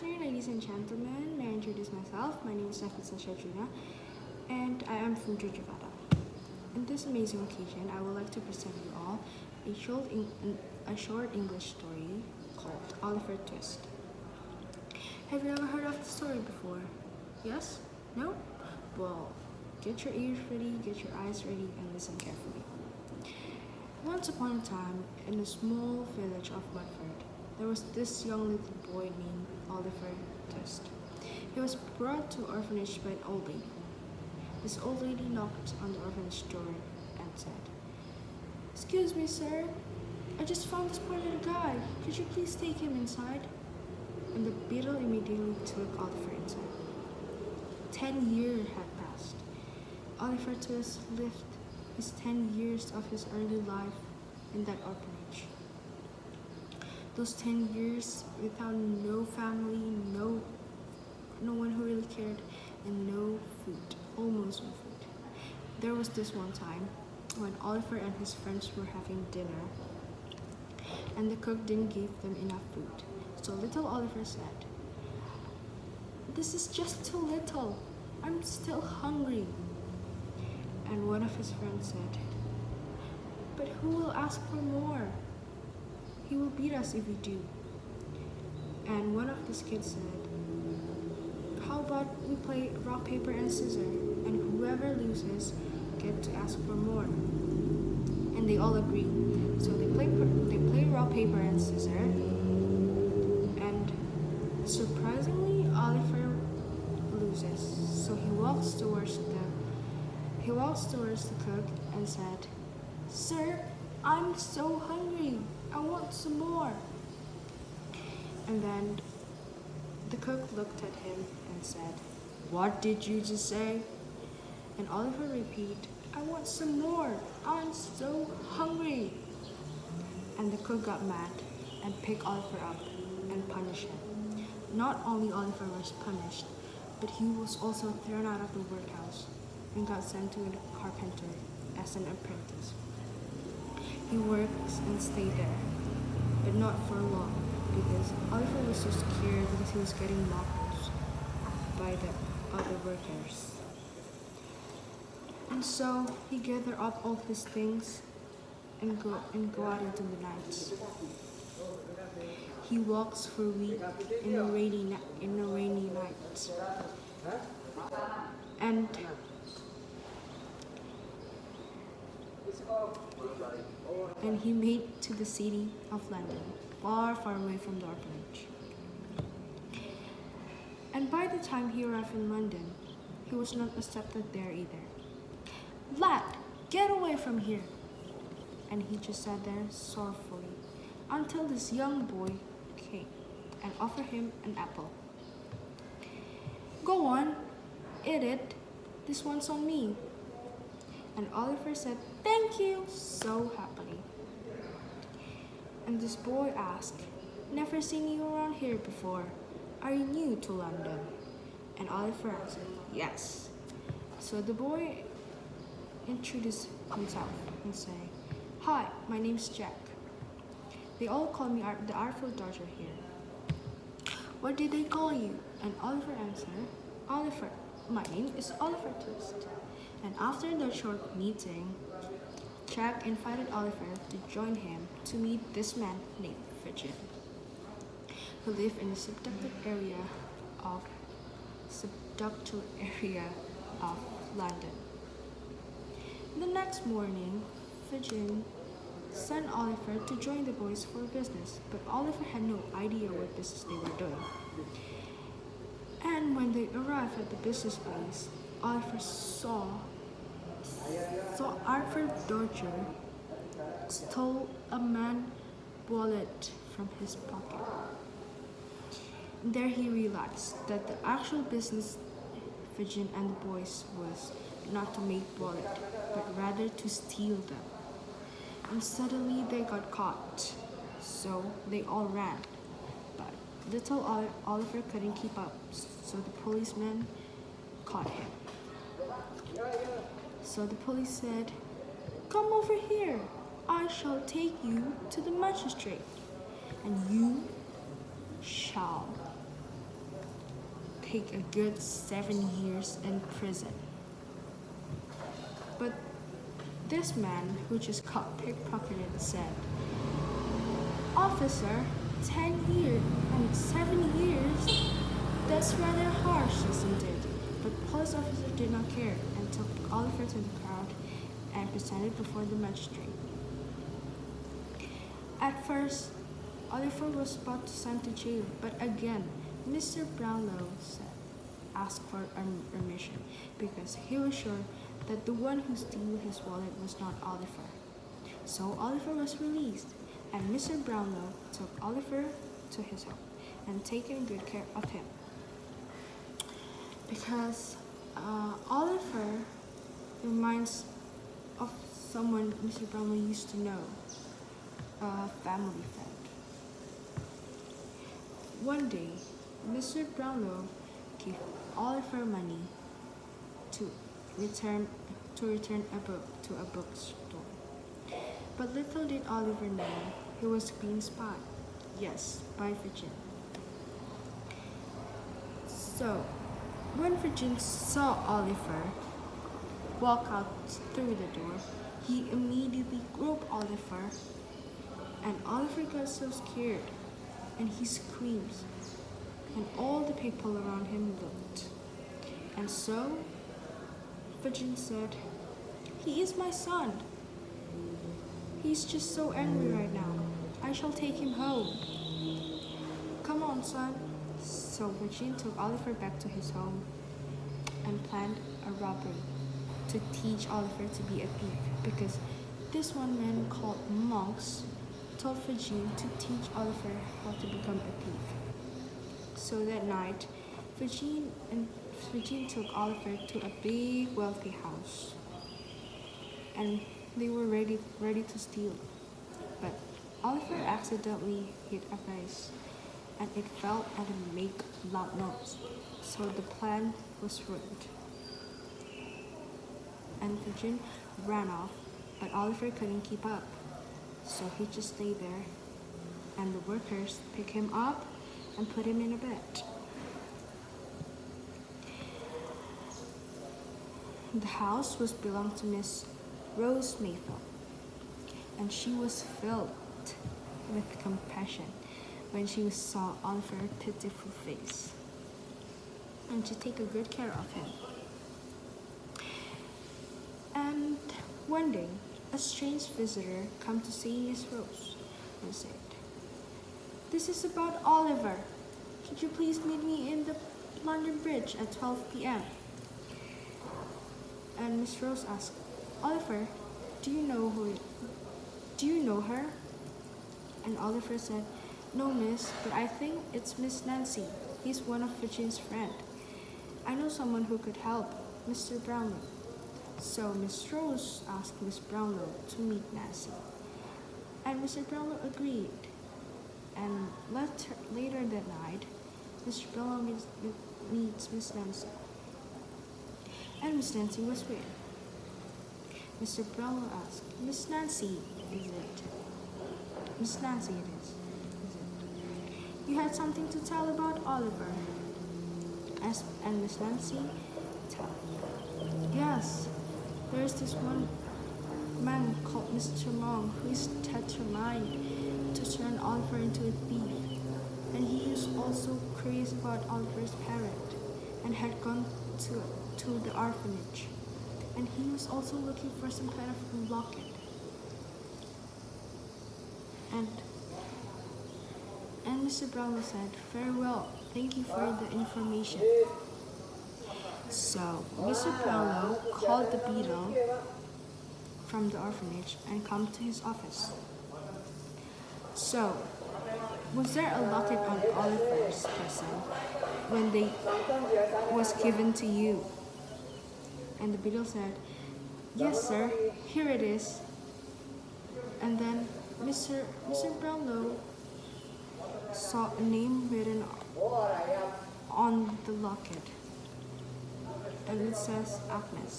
afternoon, ladies and gentlemen. May I introduce myself? My name is Nafidza Shadrina, and I am from Jujavada. In this amazing occasion, I would like to present you all a short English story called Oliver Twist. Have you ever heard of the story before? Yes? No? Well, get your ears ready, get your eyes ready, and listen carefully. Once upon a time, in a small village of Mudford, there was this young little boy named Oliver Twist. He was brought to orphanage by an old lady. This old lady knocked on the orphanage door and said, "Excuse me, sir. I just found this poor little guy. Could you please take him inside?" And the beadle immediately took Oliver inside. 10 years had passed. Oliver Twist lived his 10 years of his early life in that orphanage. Those 10 years without no family, no one who really cared, and no food, almost no food. There was this one time when Oliver and his friends were having dinner, and the cook didn't give them enough food. So little Oliver said, "This is just too little. I'm still hungry." And one of his friends said, "But who will ask for more? He will beat us if we do." And one of these kids said, "How about we play rock, paper, and scissors, and whoever loses gets to ask for more?" And they all agree. So they play rock, paper, and scissors. And surprisingly, Oliver loses. So he walks towards the cook and said, "Sir, I'm so hungry. I want some more." And then the cook looked at him and said, "What did you just say?" And Oliver repeated, "I want some more. I'm so hungry." And the cook got mad and picked Oliver up and punished him. Not only Oliver was punished, but he was also thrown out of the workhouse and got sent to a carpenter as an apprentice. He works and stayed there, but not for long, because Oliver was so scared because he was getting mocked by the other workers. And so he gathered up all his things and go out into the night. He walks for a week in a rainy night. And he made to the city of London, far, far away from the orphanage. And by the time he arrived in London, he was not accepted there either. "Lad, get away from here!" And he just sat there sorrowfully until this young boy came and offered him an apple. "Go on, eat it. This one's on me." And Oliver said, "Thank you," so happily. And this boy asked, "Never seen you around here before. Are you new to London?" And Oliver answered, "Yes." So the boy introduced himself and said, "Hi, my name's Jack. They all call me the Artful Dodger here. What did they call you?" And Oliver answered, "Oliver. My name is Oliver Twist." And after the short meeting, Jack invited Oliver to join him to meet this man named Fidget, who lived in the subducted area of London. The next morning, Fidget sent Oliver to join the boys for business, but Oliver had no idea what business they were doing. And when they arrived at the business place, Oliver saw Arthur Dodger stole a man's wallet from his pocket. There he realized that the actual business Fidget and the boys was not to make wallet, but rather to steal them. And suddenly they got caught, so they all ran. But little Oliver couldn't keep up, so the policeman caught him. So the police said, "Come over here. I shall take you to the magistrate, and you shall take a good 7 years in prison. But this man, who just caught pickpocketed, said, "Officer, 10 years and 7 years? That's rather harsh, isn't it?" But the police officer did not care and took Oliver to the crowd and presented before the magistrate. At first, Oliver was about to sent to jail, but again, Mr. Brownlow asked for remission because he was sure that the one who stole his wallet was not Oliver. So Oliver was released, and Mr. Brownlow took Oliver to his home and taken good care of him. Because Oliver reminds of someone Mr. Brownlow used to know, a family friend. One day, Mr. Brownlow gave Oliver money to return a book to a bookstore. But little did Oliver know he was being spied. Yes, by Virgin. So, when Virgin saw Oliver walk out through the door, he immediately groped Oliver, and Oliver got so scared, and he screams, and all the people around him looked. And so, Virgin said, "He is my son. He's just so angry right now. I shall take him home. Come on, son." So Virgin took Oliver back to his home and planned a robbery to teach Oliver to be a thief, because this one man called Monks told Virgin to teach Oliver how to become a thief. So that night, Virgin took Oliver to a big wealthy house, and they were ready to steal. But Oliver accidentally hit a vase, and it fell and it made loud noise. So the plan was ruined. And Virgin ran off, but Oliver couldn't keep up. So he just stayed there, and the workers picked him up and put him in a bed. The house belonged to Miss Rose Mayfield, and she was filled with compassion when she saw Oliver's pitiful face, and to take a good care of him. And one day, a strange visitor came to see Miss Rose and said, "This is about Oliver. Could you please meet me in the London Bridge at 12 p.m.? And Miss Rose asked, "Oliver, do you know her?" And Oliver said, "No, miss, but I think it's Miss Nancy. He's one of Virgin's friends. I know someone who could help, Mr. Brownlow." So Miss Rose asked Miss Brownlow to meet Nancy, and Mr. Brownlow agreed. And later that night, Mr. Brownlow meets Miss Nancy, and Miss Nancy was with. Mr. Brownlow asked, "Miss Nancy, is it?" "Miss Nancy, it is it? You had something to tell about Oliver?" And Miss Nancy told, "Yes, there's this one man called Mr. Monk who is determined to turn Oliver into a thief. And he is also curious about Oliver's parent and had gone to the orphanage. And he was also looking for some kind of locket. And Mr. Brownlow said, "Very well, thank you for the information." So Mr. Brownlow called the beadle from the orphanage and come to his office. "So, was there a locket on Oliver's person when they was given to you?" And the beadle said, "Yes, sir, here it is." And then Mr. Brownlow saw a name written on the locket, and it says Agnes.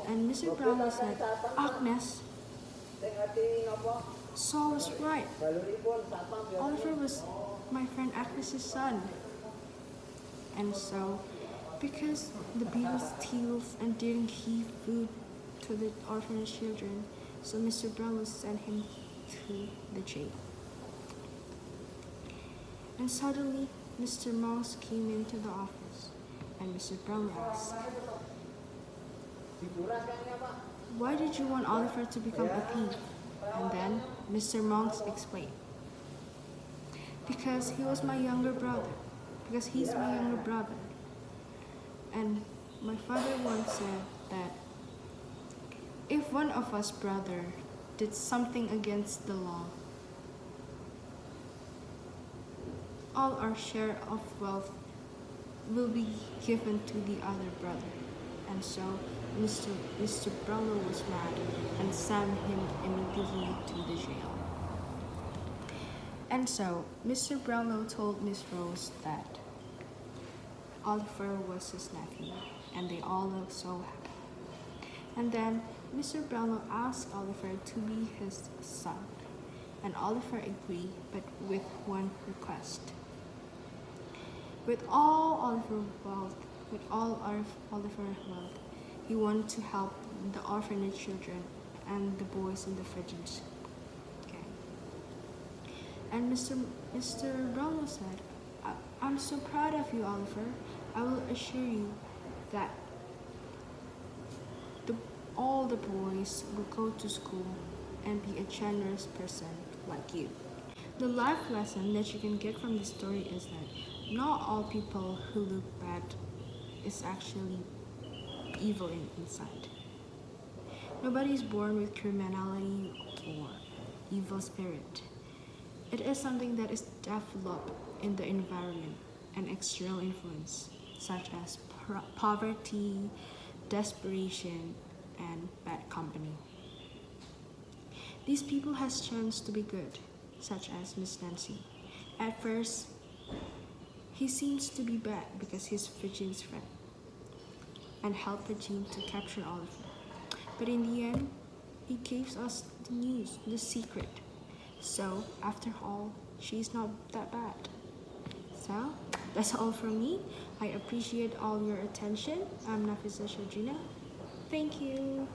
And Mr. Brownlow said, "Agnes?" Saul was right. Oliver was my friend Agnes's son. And so, because the people steals and didn't give food to the orphanage children, so Mr. Brownlow sent him to the jail. And suddenly, Mr. Monks came into the office, and Mr. Brownlow asked, "Why did you want Oliver to become a thief?" And then Mr. Monks explained, "Because he was my younger brother. Because he's my younger brother. And my father once said that if one of us brother did something against the law, all our share of wealth will be given to the other brother." And so Mr. Brownlow was mad and sent him immediately to the jail. And so Mr. Brownlow told Miss Rose that Oliver was his nephew, and they all looked so happy. And then Mr. Brownlow asked Oliver to be his son, and Oliver agreed, but with one request. With all Oliver's wealth, he wanted to help the orphanage children and the boys in the Virgins. Okay. And Mr. Brownlow said, "I'm so proud of you, Oliver. I will assure you that all the boys will go to school and be a generous person like you." The life lesson that you can get from this story is that not all people who look bad is actually evil inside. Nobody is born with criminality or evil spirit. It is something that is developed in the environment and external influence, such as poverty, desperation, and bad company. These people has chance to be good, such as Miss Nancy. At first, he seems to be bad because he's Virgin's friend and helped Virgin to capture Oliver. But in the end, he gives us the news, the secret. So, after all, she's not that bad. So, that's all from me. I appreciate all your attention. I'm Nafidza Shadrina. Thank you.